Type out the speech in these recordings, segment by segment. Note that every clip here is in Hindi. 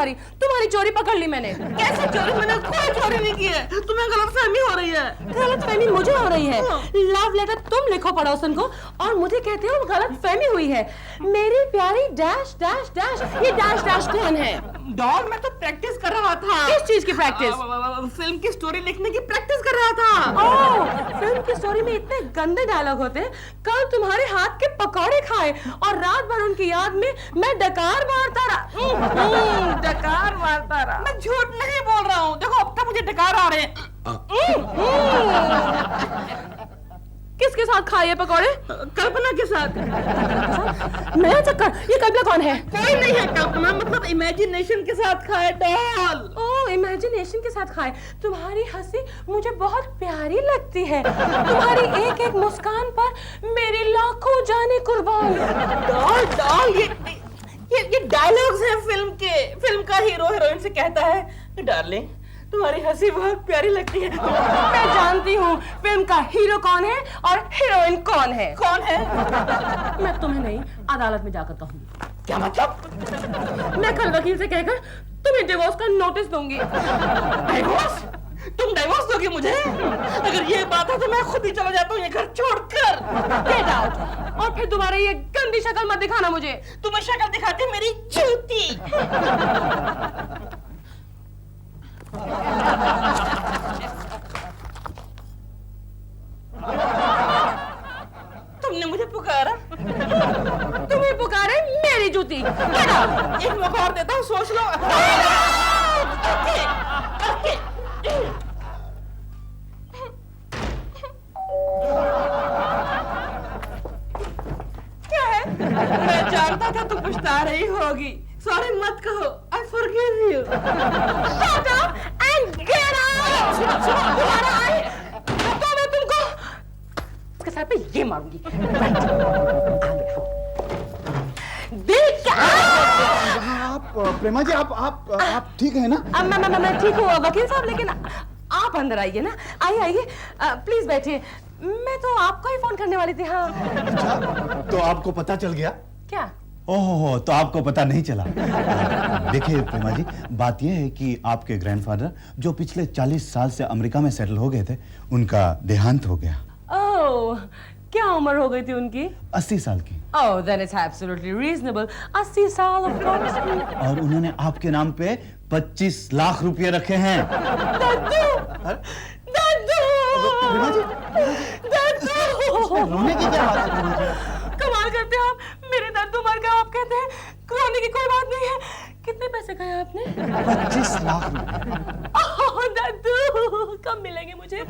तुम्हारी चोरी पकड़ ली मैंने। कैसे चोरी? मैंने कोई चोरी नहीं की है, तुम्हें गलतफहमी हो रही है। गलतफहमी मुझे हो रही है? लव लेटर तुम लिखो पड़ोसन को और मुझे कहते हो गलतफहमी हुई है। मेरी प्यारी डैश डैश डैश, ये डैश डैश कौन है? डॉल, मैं तो प्रैक्टिस कर रहा था। किस चीज की प्रैक्टिस? फिल्म की स्टोरी लिखने की प्रैक्टिस कर रहा था। ओह, फिल्म की स्टोरी में इतने गंदे डायलॉग होते हैं। कल तुम्हारे हाथ के पकौड़े खाए और रात भर उनकी याद में मैं डकार मारता रहा। डकार मारता रहा। मैं झूठ नहीं बोल रहा हूँ, देखो अब तक मुझे डकार आ रहे हैं। किसके साथ खाए ये पकौड़े? कल्पना के साथ। नया चक्कर। ये कल्पना कौन है? कोई नहीं है कल्पना, मतलब इमेजिनेशन के साथ खाए डॉल। ओह, इमेजिनेशन के साथ खाए। तुम्हारी हंसी मुझे बहुत प्यारी लगती है। तुम्हारी एक एक मुस्कान पर मेरी लाखों जाने कुर्बान। डॉल डॉल, ये डायलॉग्स हैं फिल्म के। फिल्म का हीरो हीरोइन से कहता है, डार्लिंग तुम्हारी हंसी बहुत प्यारी लगती है। मैं जानती हूँ फिल्म का हीरो कौन है और हीरोइन कौन है। कौन है? मैं तुम्हें नहीं, अदालत में जाकर कहूँगी। क्या मतलब? मैं कल वकील से कहकर तुम्हें डिवोर्स का नोटिस दूंगी। डिवोर्स? तुम डिवोर्स दोगी मुझे? अगर ये बात है तो मैं खुद ही चला जाता हूँ ये घर छोड़कर। Get out. और फिर दोबारा ये गंदी शक्ल मत दिखाना मुझे। तुम्हें शक्ल दिखाती है मेरी जूती। तुमने मुझे पुकारा। तुम्हें पुकारे मेरी जूती। एक मौका और देता हूँ, सोच लो। क्या है? मैं जानता था तुम पछता रही होगी। सॉरी मत कहो, I forgive you. Shut up and get out! तुम्हारा आई तो मैं तुमको इसके सर पे ये मारूंगी। देख आप प्रेमा जी, आप ठीक है ना? मैं ठीक हूँ वकील साहब, लेकिन आप अंदर आइए ना। आइए प्लीज बैठिए। मैं तो आपको ही फोन करने वाली थी। हाँ। अच्छा, तो आपको पता चल गया? क्या? ओहो, तो आपको पता नहीं चला। देखिए प्रेमा जी, बात यह है कि आपके ग्रैंडफादर जो पिछले 40 साल से अमेरिका में सेटल हो गए थे, उनका देहांत हो गया। ओह, क्या उम्र हो गई थी उनकी? 80 साल की। ओह, then it's absolutely reasonable. 80 साल of course. और उन्होंने आपके नाम पे 25 लाख रुपए रखे हैं। दादू! दादू! प्रेमा जी, दादू! रोने की क्या बात है प्रेमा जी? कमाल करते हो आप। मेरे दादू मर गए, आप कहते हैं रोने की कोई बात नहीं है। कितने पैसे कहे आपने? 25 लाख रुपए। ओह दादू, कब मिलेंगे मुझे?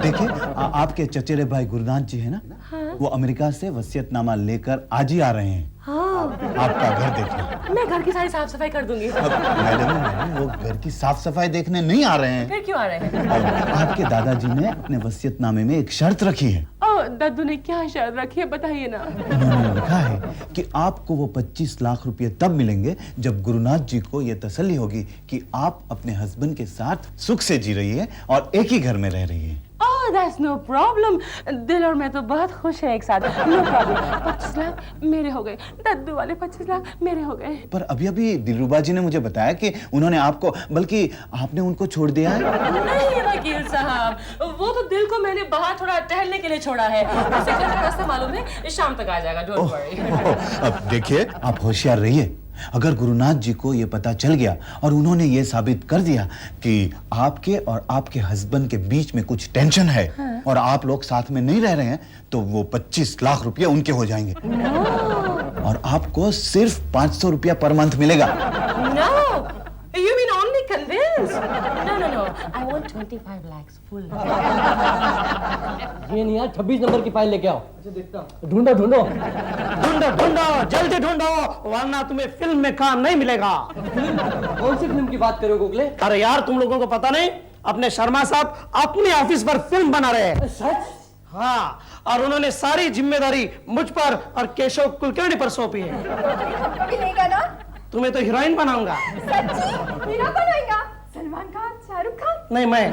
देखिए, आपके चचेरे भाई गुरुनाथ जी है ना, हाँ? वो अमेरिका से वसीयतनामा लेकर आज ही आ रहे हैं। हाँ। आपका घर देखने। मैं घर की सारी साफ सफाई कर दूंगी। मैडम, वो घर की साफ सफाई देखने नहीं आ रहे हैं। फिर क्यों आ रहे हैं? आपके दादाजी ने अपने वसीयतनामे में एक शर्त रखी है। ओह, दादू ने क्या शर्त रखी है, बताइए ना। उन्होंने लिखा है कि आपको वो 25 लाख रुपए तब मिलेंगे जब गुरुनाथ जी को ये तसल्ली होगी कि आप अपने हस्बैंड के साथ सुख से जी रही है और एक ही घर में रह रही है। Oh, that's no problem. दिल और मैं तो बहुत खुश है एक साथ। No problem. 25 लाख मेरे हो गए। दादू वाले 25 लाख मेरे हो गए। पर अभी दिलरुबा जी ने मुझे बताया कि उन्होंने आपको, बल्कि आपने उनको छोड़ दिया है। नहीं वकील साहब, वो तो दिल को मैंने बाहर थोड़ा टहलने के लिए छोड़ा है। उसे घर का रास्ता मालूम है, शाम तक आ जाएगा। Don't worry. अब देखिए, आप होशियार रहिए। अगर गुरुनाथ जी को ये पता चल गया और उन्होंने ये साबित कर दिया कि आपके और आपके हस्बैंड के बीच में कुछ टेंशन है, हाँ? और आप लोग साथ में नहीं रह रहे हैं, तो वो 25 लाख रुपए उनके हो जाएंगे। और आपको सिर्फ 500 रुपया पर मंथ मिलेगा। You mean only convinced? No. I want 25 lakhs full. ये नहीं यार, 26 नंबर की फाइल लेके आओ। अच्छा देखता हूँ। ढूंढो जल्दी ढूंढो, वरना तुम्हें फिल्म में काम नहीं मिलेगा। कौन सी फिल्म की बात करो गोगले? अरे यार, तुम लोगों को पता नहीं, अपने शर्मा साहब अपने ऑफिस पर फिल्म बना रहे हैं। सच? हाँ, और उन्होंने सारी जिम्मेदारी मुझ पर और केशव कुलकर्णी पर सौंपी है। मिलेगा ना? तुम्हें तो हीरोइन बनाऊंगा। सच्ची? हीरो बनाएगा? सलमान खान शाहरुख खान? नहीं मैं।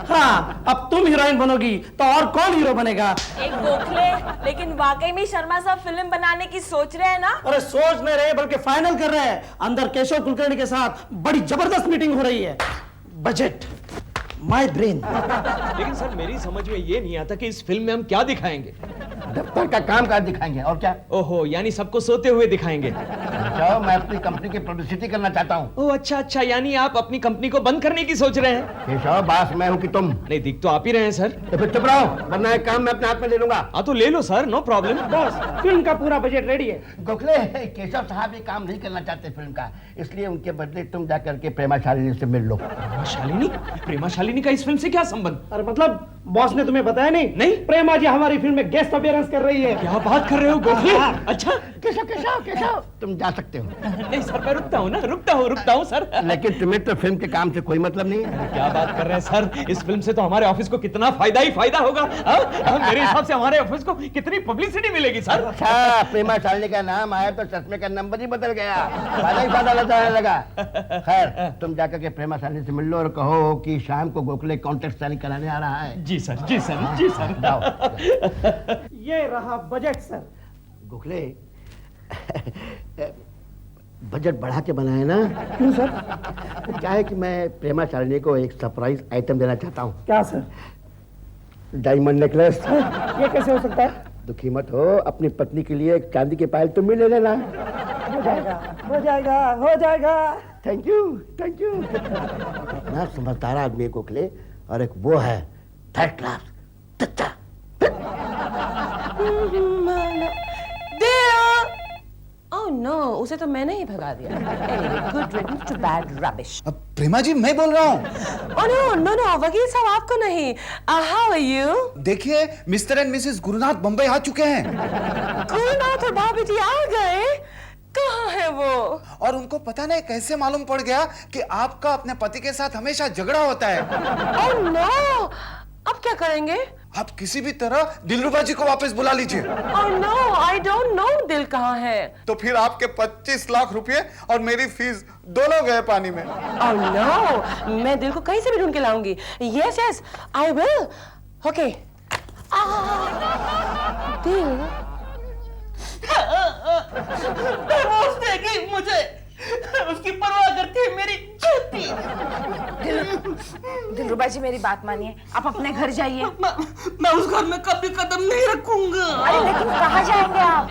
हाँ, अब तुम हीरोइन बनोगी तो और कौन हीरो बनेगा? एक गोखले, लेकिन वाकई में शर्मा साहब फिल्म बनाने की सोच रहे हैं ना? अरे सोच नहीं रहे बल्कि फाइनल कर रहे हैं। अंदर केशव कुलकर्णी के साथ बड़ी जबरदस्त मीटिंग हो रही है। Budget, my brain. लेकिन सर मेरी समझ में ये नहीं आता कि इस फिल्म में हम क्या दिखाएंगे। दफ्तर का काम काज दिखाएंगे और क्या। ओहो, यानी सबको सोते हुए दिखाएंगे। जाओ, मैं अपनी कंपनी की पब्लिसिटी करना चाहता हूँ। ओह अच्छा अच्छा, यानी आप अपनी कंपनी को बंद करने की सोच रहे हैं? केशव, बास मैं हूँ कि तुम? नहीं, दिख तो आप ही रहे हैं सर। तो फिर चुप रहो, वरना एक काम मैं अपने हाथ में ले लूंगा। हाँ तो ले लो सर, नो प्रॉब्लम। बस फिल्म का पूरा बजट रेडी है। गोखले, केशव साहब ये काम नहीं करना चाहते फिल्म का, इसलिए उनके बदले तुम जाकर के प्रेमा शालिनी से मिल लो। प्रेमा शालिनी का इस फिल्म से क्या संबंध? अरे मतलब बॉस ने तुम्हें बताया नहीं? नहीं। प्रेमा जी हमारी फिल्म में गेस्ट अपीयरेंस कर रही है। क्या बात कर रहे हो गोखले? अच्छा। केशव केशव केशव, तुम जा सकते हो। नहीं सर, मैं रुकता हूँ ना, रुकता हूँ सर। लेकिन तुम्हें तो फिल्म के काम से कोई मतलब नहीं है। क्या बात कर रहे हैं सर, इस फिल्म से तो हमारे ऑफिस को कितना फायदा ही फायदा होगा। मेरे हिसाब से हमारे ऑफिस को कितनी पब्लिसिटी मिलेगी सर। अच्छा, प्रेमा शालिनी का नाम आया तो चश्मे का नंबर ही बदल गया, फायदा ही फायदा नजर आने लगा। खैर, तुम जाकर के प्रेमा शालिनी से मिल लो और कहो कि शाम को गोखले कॉन्टेस्ट साइन कराने आ रहा है। जी सर, जी सर, जी सर। ये रहा बजट सर। गोखले, बजट बढ़ा के बनाए ना? क्यों सर? क्या है कि मैं प्रेमा शालिनी को एक सरप्राइज आइटम देना चाहता हूँ। क्या सर? Diamond necklace. ये कैसे हो सकता है? दुखी मत हो, अपनी पत्नी के लिए एक चांदी की पायल तुम भी ले लेना। हो जाएगा, हो जाएगा, हो जाएगा। Thank you, thank you. ना समझदार आदमी गोखले, और एक वो है थर्ड क्लास चच्चा। ओह नो, उसे तो मैंने ही भगा दिया। Anyway, good riddance to bad rubbish. अब प्रेमा जी मैं बोल रहा हूँ। Oh no, no, no, वकील साहब आपको नहीं। How are you? देखिए, mister and missus Gurunath Bombay आ चुके हैं। गुरुनाथ और भाभी जी आ गए? कहाँ है वो? और उनको पता नहीं कैसे मालूम पड़ गया कि आपका अपने पति के साथ हमेशा झगड़ा होता है। Oh no, अब क्या करेंगे? आप किसी भी तरह दिलरुबा जी को वापस बुला लीजिए। Oh no, I don't know दिल कहाँ है। तो फिर आपके 25 लाख रुपए और मेरी फीस दोनों गए पानी में। Oh no, मैं दिल को कहीं से भी ढूंढ के लाऊंगी। Yes, yes, I will. Okay. दिल। रोज देगी मुझे, उसकी परवाह करती है मेरी चोटी। दिलरुबा जी मेरी बात मानिए, आप अपने घर जाइए। मैं उस घर में कभी कदम नहीं रखूंगा। अरे लेकिन कहाँ जाएंगे आप?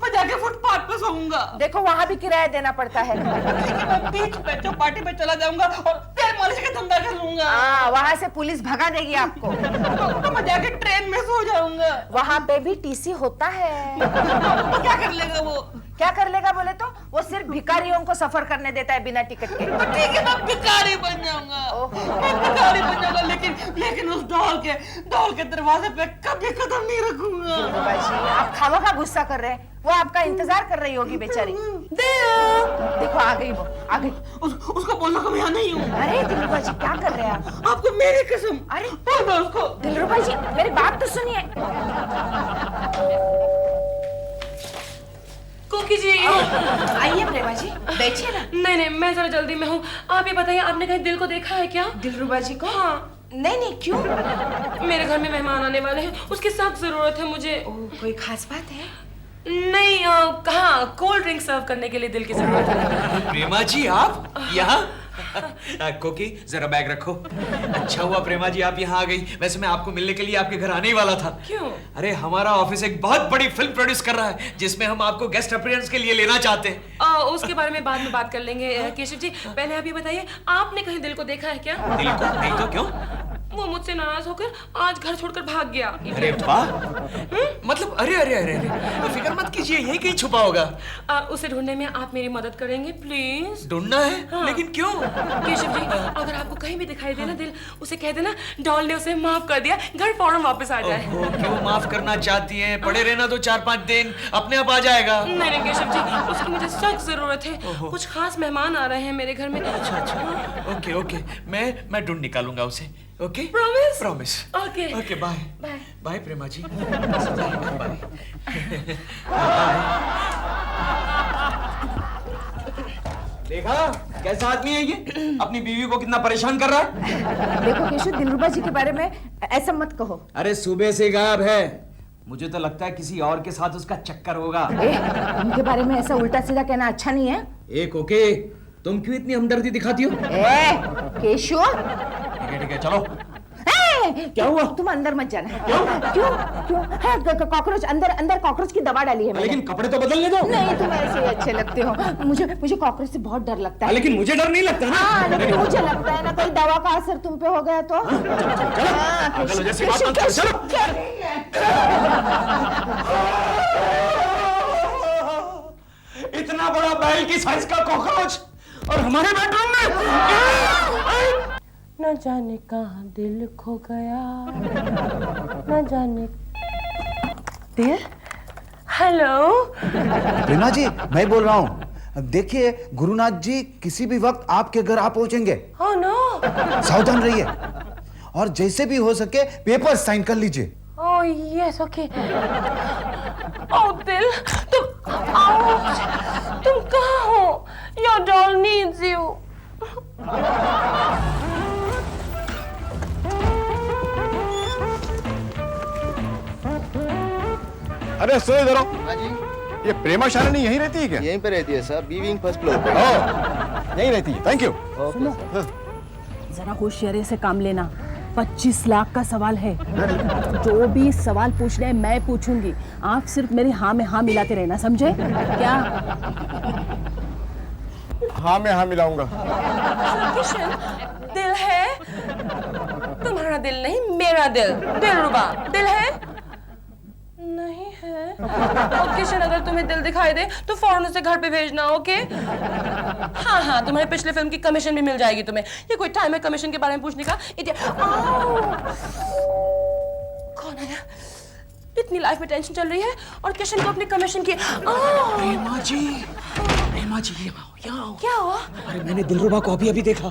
मैं जाके फुटपाथ पे सोऊंगा। देखो वहाँ भी किराया देना पड़ता है। लेकिन मैं बीच पे चौपाटी पे चला जाऊंगा और तेल मालिश का धंधा कर लूंगा। हाँ, वहाँ से पुलिस भगा देगी आपको। तो मैं जाके ट्रेन में सो जाऊंगा। वहाँ पे भी टीसी होता है। तो क्या कर लेगा वो? क्या कर लेगा बोले तो वो सिर्फ भिखारियों को सफर करने देता है बिना टिकट के। तो ठीक है, मैं भिखारी बन जाऊंगा। मैं भिखारी बन जाऊंगा, लेकिन उस डॉल के दरवाजे पे कभी कदम नहीं रखूंगा। दिलरुबा जी, आप खामखा गुस्सा कर रहे हैं। वो आपका इंतजार कर रही होगी बेचारी। देखो आ गई वो, आ गई। उसको बोलना कि मैं यहाँ नहीं हूँ। अरे दिलरुबा जी क्या कर रहे हैं आप? आपको मेरी कसम। अरे बोल दो उसको। दिलरुबा जी मेरी बात तो सुनिए। कुकी जी। आइए प्रेमा जी, बैठिए ना। नहीं नहीं, मैं जरा जल्दी में हूँ। आप ही बताइए, आपने कहीं दिल को देखा है क्या? दिलरुबा जी को? हाँ। नहीं नहीं, क्यों? मेरे घर में मेहमान आने वाले हैं, उसकी सख्त जरूरत है मुझे। कोई खास बात है? नहीं, कहाँ कोल्ड ड्रिंक सर्व करने के लिए दिल की जरूरत है। प्रेमा जी आप यहाँ? कोकी जरा बैग रखो। अच्छा हुआ प्रेमा जी आप यहाँ आ गई, वैसे मैं आपको मिलने के लिए आपके घर आने ही वाला था। क्यों? अरे हमारा ऑफिस एक बहुत बड़ी फिल्म प्रोड्यूस कर रहा है जिसमें हम आपको गेस्ट अपीयरेंस के लिए लेना चाहते हैं। उसके बारे में बाद में बात कर लेंगे। केशव जी पहले आप ये बताइए, आपने कहीं दिल को देखा है क्या? दिल को नहीं तो क्यों? वो मुझसे नाराज होकर आज घर छोड़कर भाग गया। अरे वाह, मतलब अरे अरे अरे अरे, फिक्र मत कीजिए, यही कहीं छुपा होगा। उसे ढूंढने में आप मेरी मदद करेंगे प्लीज? ढूंढना है? हाँ। लेकिन क्यों? केशव जी अगर आपको कहीं भी दिखाई देना दिल, उसे कह देना डॉल ने उसे माफ कर दिया, घर फौरन वापस आ जाए। क्यों माफ करना चाहती हैं? पड़े रहना तो 4-5 दिन, अपने आप आ जाएगा। नहीं नहीं केशव जी, उसकी मुझे सख्त जरूरत है। कुछ खास मेहमान आ रहे हैं मेरे घर में। अच्छा। ओके ओके, मैं ढूंढ निकालूंगा उसे। Okay promise? Promise. Okay okay bye bye bye Prema ji. Bye. देखा कैसा आदमी है ये, अपनी बीवी को कितना परेशान कर रहा है। देखो केशव, दिलरुबा जी के बारे में ऐसा मत कहो। अरे सुबह से गायब है, मुझे तो लगता है किसी और के साथ उसका चक्कर होगा। उनके बारे में ऐसा उल्टा सीधा कहना अच्छा नहीं है। एक ओके, तुम क्यों इतनी हमदर्दी दिखाती हो? केशव, ठीक है चलो। क्या हुआ? तुम अंदर मत जाना। क्यों? कॉकरोच अंदर कॉकरोच की दवा डाली है मैंने। लेकिन कपड़े तो बदलने दो। नहीं, तुम ऐसे ही अच्छे लगते हो। मुझे कॉकरोच से बहुत डर लगता है। लेकिन मुझे डर नहीं लगता ना। हाँ, लेकिन मुझे लगता है ना कोई दवा का असर तुम पे हो गया तो। इतना बड़ा बैल की साइज का कॉकरोच और हमारे बेडरूम में। न जाने कहाँ दिल खो गया, न जाने। दिल? हेलो? प्रेमा जी, मैं बोल रहा हूँ। देखिए, गुरुनाथ जी किसी भी वक्त आपके घर आ पहुंचेंगे। Oh no. सावधान रहिए और जैसे भी हो सके पेपर साइन कर लीजिए। Oh yes, okay. ओह दिल, तुम कहाँ हो? Your doll needs you. अरे सुनो इधर आओ। ये प्रेमा शालिनी यहीं रहती है क्या? यहीं पे रहती है sir, B wing first floor पे। यहीं रहती है, थैंक यू। सुनो, जरा होशियारी से काम लेना। 25 लाख का सवाल है। जो भी सवाल पूछना है मैं पूछूंगी, आप सिर्फ मेरी हाँ में हाँ मिलाते रहना, समझे क्या? हाँ मैं हाँ मिलाऊंगा। किशन, दिल है? तुम्हारा दिल नहीं, मेरा दिल। दिलरुबा, दिल है? नहीं है। किशन, अगर तुम्हें दिल दिखाई दे तो फौरन उसे घर पे भेजना, ओके? हाँ, तुम्हारे पिछले फिल्म की कमीशन भी मिल जाएगी तुम्हें। ये कोई टाइम है कमीशन के बारे में पूछने का? कौन आया? इतनी लाइफ में टेंशन चल रही है और किशन को अपनी कमीशन की। प्रेमा जी, यहाँ आओ। क्या हुआ? अरे मैंने दिलरुबा को अभी देखा।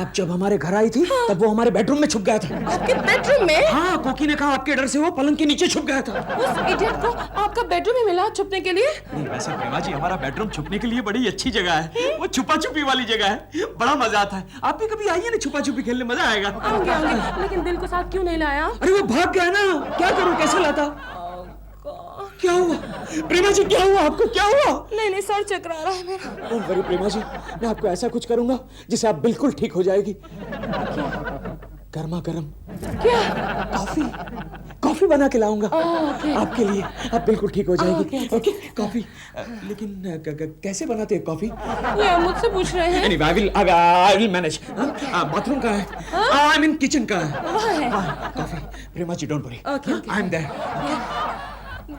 आप जब हमारे घर आई थी तब वो हमारे बेडरूम में छुप गया था। आपके बेडरूम में? हाँ, कोकी ने कहा आपके डर से वो पलंग के नीचे छुप गया था। उस इडियट को आपका बेडरूम ही मिला छुपने के लिए? नहीं, वैसे प्रेमा जी हमारा बेडरूम छुपने के लिए बड़ी अच्छी जगह है। वो छुपा छुपी वाली जगह है, बड़ा मजा आता है। आप भी कभी आइए ना, छुपा छुपी खेलने मजा आएगा। आऊंगी, लेकिन दिल को साथ क्यों नहीं लाया? अरे वो भाग गया ना, क्या करूं, कैसे लाता? क्या हुआ प्रेमा जी, क्या हुआ आपको, क्या हुआ? नहीं, सर चकरा रहा है मेरा। डोंट वरी प्रेमा जी, मैं आपको ऐसा कुछ करूंगा जिससे आप बिल्कुल ठीक हो जाएगी। गर्मा गर्म क्या? कॉफी बना के लाऊंगा okay. आपके लिए, आप बिल्कुल ठीक हो जाएगी। Okay, coffee. लेकिन कैसे बनाते हैं कॉफी? ये आप मुझसे पूछ रहे हैं? Anyway, I will manage. Bathroom का है, I mean किचन का है। Coffee. Prema ji don't worry, I'm there.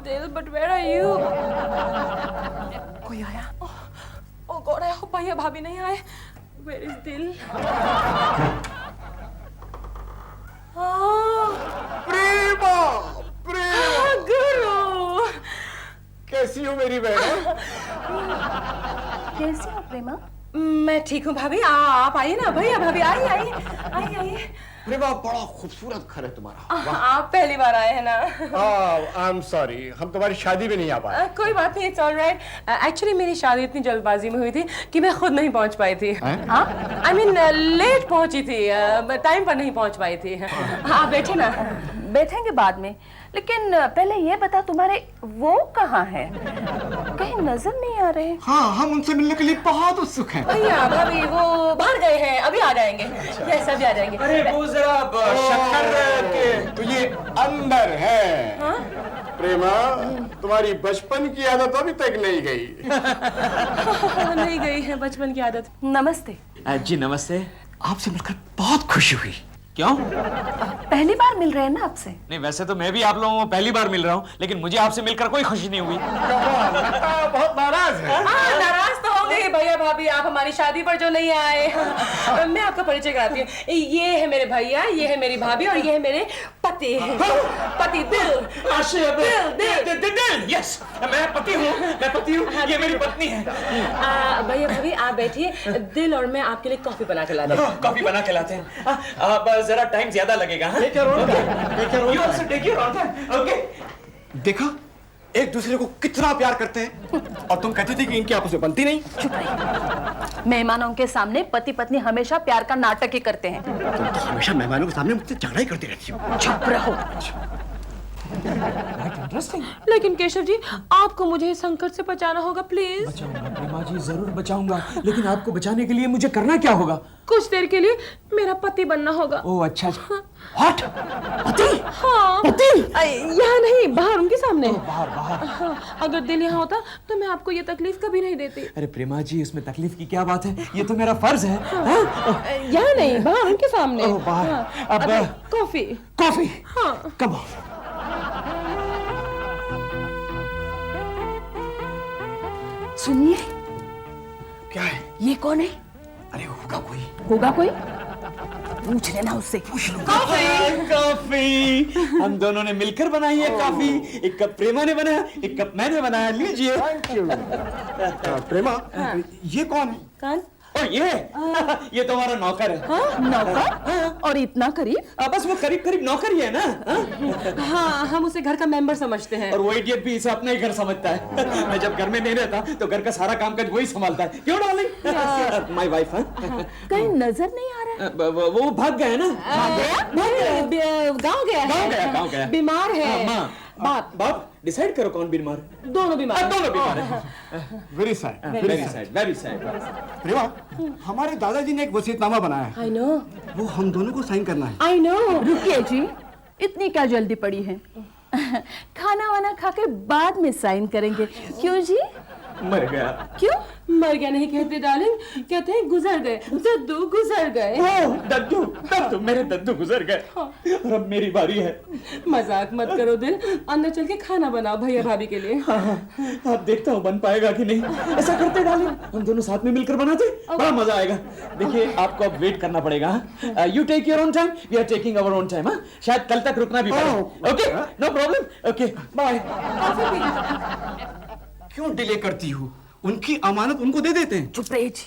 दिल, but where are you? कोई आया? Oh God, I hope भैया भाभी नहीं आए। Where is दिल? प्रेमा, गुरु, कैसी हो मेरी बहन? कैसी हो प्रेमा? मैं ठीक हूँ भाभी। आप आइए ना भैया भाभी, आइए। प्रेमा, बड़ा खूबसूरत घर है तुम्हारा। आप पहली बार आए हैं ना? आई एम सॉरी, हम तुम्हारी शादी में नहीं आ पाए। कोई बात नहीं, इट्स ऑलराइट। एक्चुअली मेरी शादी इतनी जल्दबाजी में हुई थी कि मैं खुद नहीं पहुंच पाई थी। आई मीन लेट पहुंची थी, टाइम पर नहीं पहुंच पाई थी। आप बैठे ना। बैठेंगे बाद में, लेकिन पहले ये बता तुम्हारे वो कहाँ है? कहीं नजर नहीं आ रहे। हाँ, हम उनसे मिलने के लिए बहुत उत्सुक हैं। भैया भाभी वो बाहर गए हैं, अभी आ जाएंगे। यस, अभी आ जाएंगे। अरे वो जरा शक्कर के तो ये अंदर है। प्रेमा, तुम्हारी बचपन की आदत अभी तक नहीं गई। नहीं गई है बचपन की आदत। नमस्ते जी। नमस्ते, आपसे मिलकर बहुत खुशी हुई। क्यों? पहली बार मिल रहे हैं ना आपसे? नहीं, वैसे तो मैं भी आप लोगों को पहली बार मिल रहा हूँ, लेकिन मुझे आपसे मिलकर कोई खुशी नहीं हुई। बहुत नाराज है। नाराज तो होंगे ही भैया भाभी, आप हमारी शादी पर जो नहीं आए। मैं आपका परिचय कराती हूँ। ये है मेरे भैया, ये है मेरी भाभी और ये है मेरे पति। दिल। यस, मैं पति हूँ, ये मेरी पत्नी है। भैया भाभी आप बैठिए, दिल और मैं आपके लिए कॉफी बना के लाते हैं। कॉफी बना के लाते हैं। आप जरा टाइम ज्यादा लगेगा। Take your own time. You also take your own time. Okay? देखा, एक दूसरे को कितना प्यार करते हैं, और तुम कहती थी कि इनकी आपस में बनती नहीं। मेहमानों के सामने पति पत्नी हमेशा प्यार का नाटक ही करते हैं। तुम तो हमेशा मेहमानों के सामने मुझसे झगड़ा ही करती रहती हो। चुप रहो। लेकिन केशव जी, आपको मुझे इस संकट से बचाना होगा, प्लीज। बचाऊंगा प्रेमा जी, जरूर बचाऊंगा, लेकिन आपको बचाने के लिए मुझे करना क्या होगा? कुछ देर के लिए मेरा पति बनना होगा। ओह अच्छा। What? हाँ, यहाँ नहीं, बाहर उनके सामने। बाहर बाहर। हाँ, अगर दिल यहाँ होता तो मैं आपको ये तकलीफ कभी नहीं देती। अरे प्रेमा जी, इसमें तकलीफ की क्या बात है, ये तो मेरा फर्ज है। यहाँ नहीं, बाहर उनके सामने। ओह, बाहर। हाँ, अब कॉफी। कॉफी। हाँ, कम ऑन। सुनिए, क्या है? ये कौन है? अरे होगा कोई। होगा कोई? पूछ लेना उससे। कॉफी हम दोनों ने मिलकर बनाई है कॉफी। एक कप प्रेमा ने बनाया, एक कप मैंने बनाया, लीजिए। प्रेमा, ये कौन है? कौन? ओ ये तो हमारा नौकर है। हाँ, नौकर? और इतना करीब? बस वो करीब करीब नौकर ही है ना। हाँ, हम उसे घर का मेंबर समझते हैं। और वो इडियट भी इसे अपना ही घर समझता है। मैं जब घर में नहीं रहता तो घर का सारा काम काज वही संभालता है। क्यों डार्लिंग? My wife. कहीं नजर नहीं आ रहा है। वो भाग गया है ना। गाँव गया है। बीमार है। बाप डिसाइड करो कौन बीमार है। दोनों बीमार। दोनों बीमार है। Very sad, very sad. Prema, हमारे दादाजी ने एक वसीयतनामा बनाया है। I know. वो हम दोनों को साइन करना है। I know. रुकिए जी, इतनी क्या जल्दी पड़ी है? खाना वाना खा के बाद में साइन करेंगे। क्यों जी? मर गया। क्यों? मर गया नहीं कहते डार्लिंग, कहते हैं गुजर गए। दद्दू गुजर गए। दद्दू मेरे दद्दू गुजर गए। और अब मेरी बारी है। मजाक मत करो दिल, अंदर चल के खाना बनाओ भैया भाभी के लिए। अब देखता हूँ बन पाएगा कि नहीं। ऐसा करते डार्लिंग, हम दोनों साथ में मिलकर बनाते, बड़ा मजा आएगा। देखिए, आपको अब वेट करना पड़ेगा। You take your own time, we are taking our own time. शायद कल तक रुकना भी पड़े। Okay, no problem. Okay, bye. क्यों डिले करती हो? उनकी अमानत उनको दे देते हैं। चुप रहिए जी।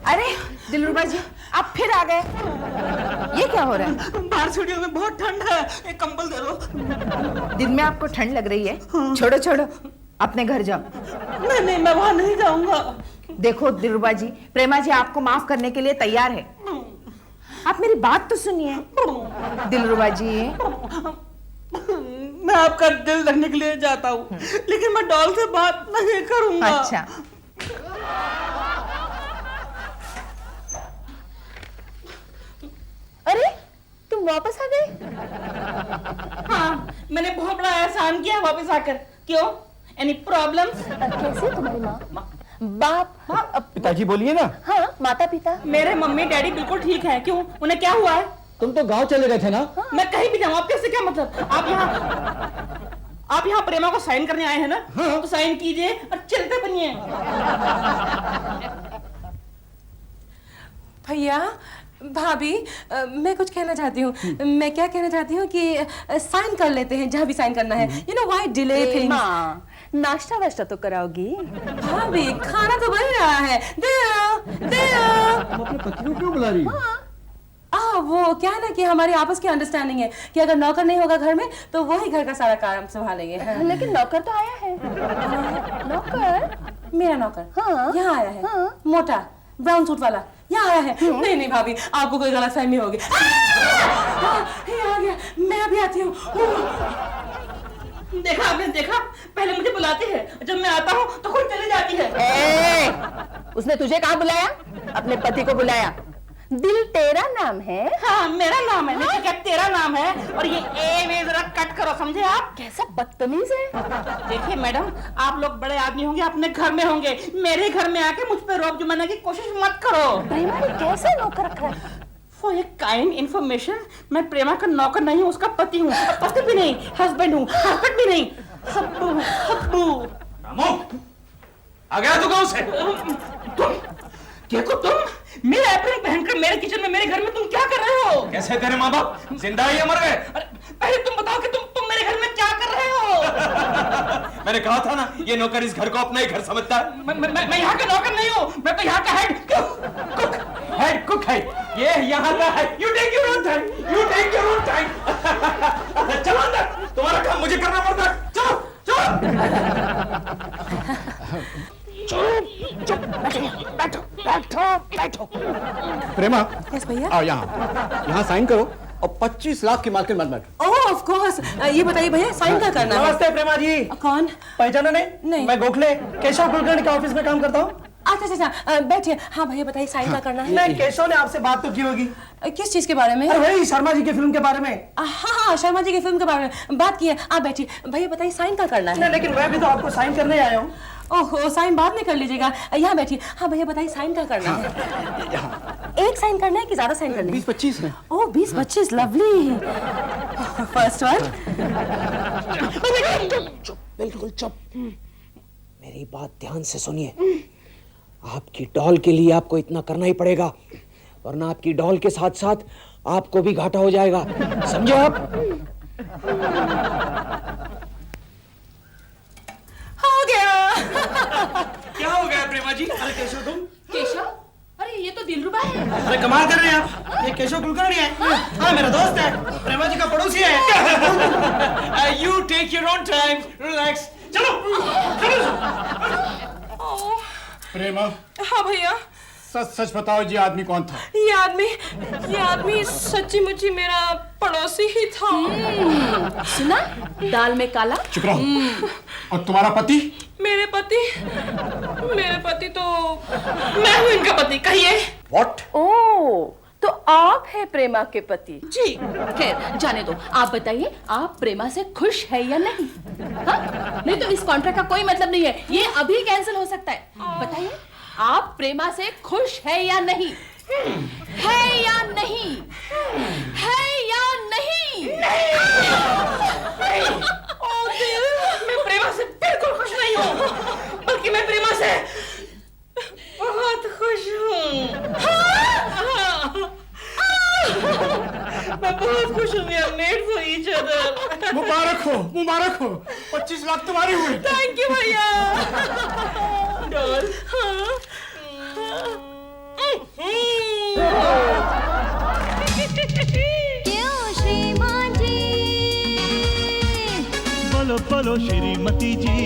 अरे दिलरुबा जी, आप फिर आ गए। ये क्या हो रहा है? बाहर सीढ़ियों में बहुत ठंड है, एक कंबल दे दो। दिन में आपको ठंड लग रही है? छोड़ो छोड़ो, अपने घर जाओ। नहीं, मैं वहां नहीं जाऊंगा। देखो दिलरुबा जी, प्रेमा जी आपको माफ करने के लिए तैयार है। आप मेरी बात तो सुनिए। दिलरुबा जी, मैं आपका दिल रखने के लिए जाता हूँ, लेकिन मैं डॉल से बात नहीं करूंगा। अच्छा। अरे, तुम वापस आ गए? हाँ, मैंने बहुत बड़ा एहसान किया वापस आकर। क्यों? Any problems? कैसे तुम्हारी माँ? बाप? पिताजी बोलिए ना। हाँ, माता पिता। मेरे मम्मी डैडी बिल्कुल ठीक है। क्यों? उन्हें क्या हुआ है? तुम तो गांव चले गए थे ना? मैं कहीं भी जाऊँ, आपके से क्या मतलब? आप यहाँ प्रेमा को साइन करने आए हैं ना? हाँ। तो साइन कीजिए और चलते बनिए। भैया भाभी, मैं कुछ कहना चाहती हूँ। मैं क्या कहना चाहती हूँ कि साइन कर लेते हैं जहाँ भी साइन करना है। You know why delay things. माँ, नाश्ता वाश्ता तो कराओगी? भाभी, खाना तो बन रहा है। अपने पति को क्यों बुला रही है? वो क्या है ना कि हमारी आपस की अंडरस्टैंडिंग है कि अगर नौकर नहीं होगा घर में तो वो ही घर का सारा काम संभालेंगे। लेकिन नौकर तो आया है। नौकर? मेरा नौकर? हाँ। यहाँ आया है। हाँ। मोटा ब्राउन सूट वाला यहाँ आया है। नहीं भाभी, आपको कोई गलतफहमी होगी। ये आ गया, मैं अभी आती हूँ। देखा आपने, देखा? पहले मुझे बुलाती है, जब मैं आता हूँ तो खुद चली जाती है। उसने तुझे कहाँ बुलाया? अपने पति को बुलाया। दिल तेरा नाम है? हाँ, मेरा नाम है। हाँ? क्या तेरा नाम है? और ये ए वे जरा कट करो, समझे आप? कैसा बदतमीज है। देखिए मैडम, आप लोग बड़े आदमी होंगे, अपने घर में होंगे, मेरे घर में आके मुझ पे रोब जमाने की कोशिश मत करो। प्रेमा ने कैसे नौकर रखा है? फॉर ये काइंड इन्फॉर्मेशन, मैं प्रेमा का नौकर नहीं हूँ, उसका पति हूँ। पति भी नहीं, हस्बैंड हूँ। हस्बैंड भी नहीं, हब्बू हूँ, हब्बू। रामू, आ गया तू गाँव से? तुम देखो, तुम मेरा एप्रन पहनकर मेरे किचन में, मेरे घर में तुम क्या कर रहे हो? कैसे तेरे माँ बाप जिंदा है या मर गए? पहले तुम बताओ कि तुम मेरे घर में क्या कर रहे हो? मैंने कहा था ना, ये नौकर इस घर को अपना ही घर समझता है। मैं यहाँ का नौकर नहीं हूँ, मैं तो यहाँ का हेड कुक है। ये यहाँ का है। You take your own time. You take your own time. चलो अंदर, तुम्हारा काम मुझे करना पड़ता प्रेमा यस भैया। आओ यहाँ साइन करो और 25 लाख की मालकिन बन बैठो। ओह ऑफ कोर्स। ये बताइए भैया साइन क्या करना है? नमस्ते प्रेमा जी। कौन? पहचाना नहीं। नहीं? मैं गोखले केशव कुलकर्णी के ऑफिस में काम करता हूँ। अच्छा बैठिए। हाँ भैया बताइए साइन क्या करना है? नहीं, केशव ने आपसे बात तो की होगी। किस चीज के बारे में? अरे वही शर्मा जी की फिल्म के बारे में। हाँ शर्मा जी की फिल्म के बारे में बात की है। आप बैठिए। भैया बताइए साइन क्या करना है? नहीं, लेकिन मैं भी तो आपको साइन करने आया हूँ। ओहो साइन बाद में कर लीजिएगा। यहाँ बैठिए। हाँ भैया बताइए साइन क्या करना है? एक साइन करना है कि ज्यादा साइन करना है? 20-25 है। ओह 20-25 लवली। First one. चुप, बिल्कुल चुप। मेरी बात ध्यान से सुनिए। आपकी डॉल के लिए आपको इतना करना ही पड़ेगा, वरना आपकी डॉल के साथ साथ आपको भी घाटा हो जाएगा। समझे आप? हो गया। क्या हो गया प्रेमा जी? अरे केशव तुम? केशव, अरे ये तो दिलरुबा है। अरे कमाल कर रहे हैं आप। ये केशव कुलकर्णी है। हाँ मेरा दोस्त है, प्रेमा जी का पड़ोसी है। You take your own time, relax. चलो प्रेमा हाँ भैया। सच सच बताओ जी आदमी कौन था? ये आदमी सच्ची मुच्ची मेरा पड़ोसी ही था। सुना, दाल में काला। चुप रहो। और तुम्हारा पति? मेरे पति तो मैं हूँ इनका पति। कहिए। What? ओ, तो आप है प्रेमा के पति? जी। खैर जाने दो। आप बताइए आप प्रेमा से खुश है या नहीं? हाँ? नहीं तो इस कॉन्ट्रैक्ट का कोई मतलब नहीं है, ये अभी कैंसिल हो सकता है। बताइए आप प्रेमा से खुश है या नहीं? है या नहीं? है या नहीं? ओ दिल, मैं प्रेमा से बिल्कुल खुश नहीं हूँ, बल्कि मैं प्रेमा से बहुत खुश हूँ। मैं बहुत खुश हूँ। We are made for each other. मुबारक हो 25 लाख तुम्हारे हुए। थैंक यू भैया। डॉल। क्यों श्रीमान जी? बोलो बोलो श्रीमती जी।